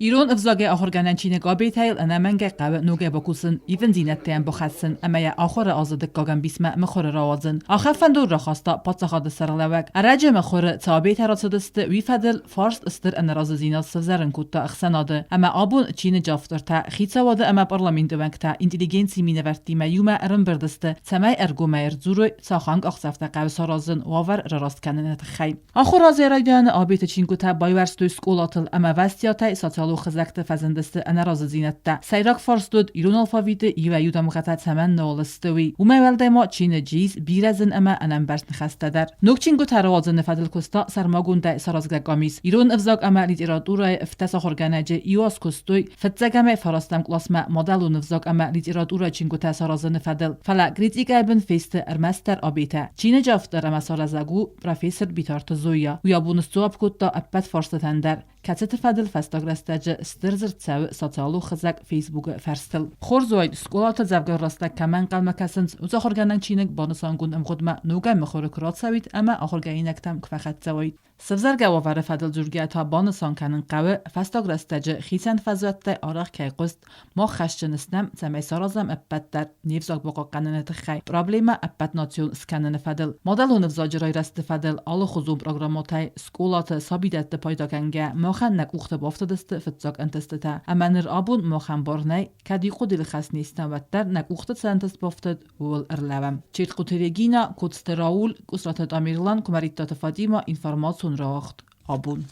ایران افزاگ آخرگانن چین گابی تایل انا منگه قو نوگه بکوسن ایون زینت تیم بخسن اما یا آخر آزاد کاغم بیسم مخور راوزن آخر فندور را خواستا پاتخاد سرلوک اراج مخور تابی تراتدست وی فدل فارست استر ان راز زینا سزرن کوتا اخسناده اما آبون چین جافتر تا خیتا واده اما پارلمنت ونکتا اینتلیجنسی مینورتی میوما ارن بردسته سمای ارگومایر زوروی ساخانگ اخسفته قو سارازن واور راست کنن تخی آخر از رایدان آبیت چین کوتا بایورستو سکولاتل اما وستیاتای ساتالو خزکت فزندست انا راز زینت تا سیراک فارستود ایرون الفاویت ایو یودم قطع تمن نولستوی و مولده ما چین جیز بیرزن اما انم برس نخسته در نوکچین کوتا روازن فدل کوستا سرماگونده سرازگامیز ایرون افزاگ اما لیتراتورای افتس آخرگانجه ایواس کوستوی فتزگم فراستم کلاسما مدلو نفزاگ اما لیتراتورای چین کوتا سرازن فدل فلا کریتیکای بن فیست ارمستر آبیتا چین جافتر اما سرازگو پروفیسور بیتارت زویا و یا بونستواب کوتا اپت فارستن در کاتت فدل فستاگرستاج استرزر تساو ساتالو خزاق فیسبوک فرستل خورزوید سکولات زبگر راستا کمان قلمکسنز و آخرگانن چینک بانسانگون ام خودما نوگم مخور کرات سوید اما آخرگانینک تم کفخت زوید سفزر گوافر فدل جرگه تا بانسان کنن قوه فستاگرستاج خیسن فزوت آراخ کی قست ما خشنستم سمی سارازم اپت در نیفزاگ بقا قننت خی پرابلما اپت ناتیون سکنن فدل مدل نفزاجرای رست فدل آل خزوم پروگراماتای سکولات سابیدت پایداکنگه مخن نک اخت بافتدست فتزاگ انتستتا اما نر آبون مخن بارنی کدی خودی خاص نیستم و در نک اخت سنتست بافتد ول ارلوم چیت قطریگینا کودستراول کسرات امیرلان کمریتات فادیما اینفورماسیون راخت آبون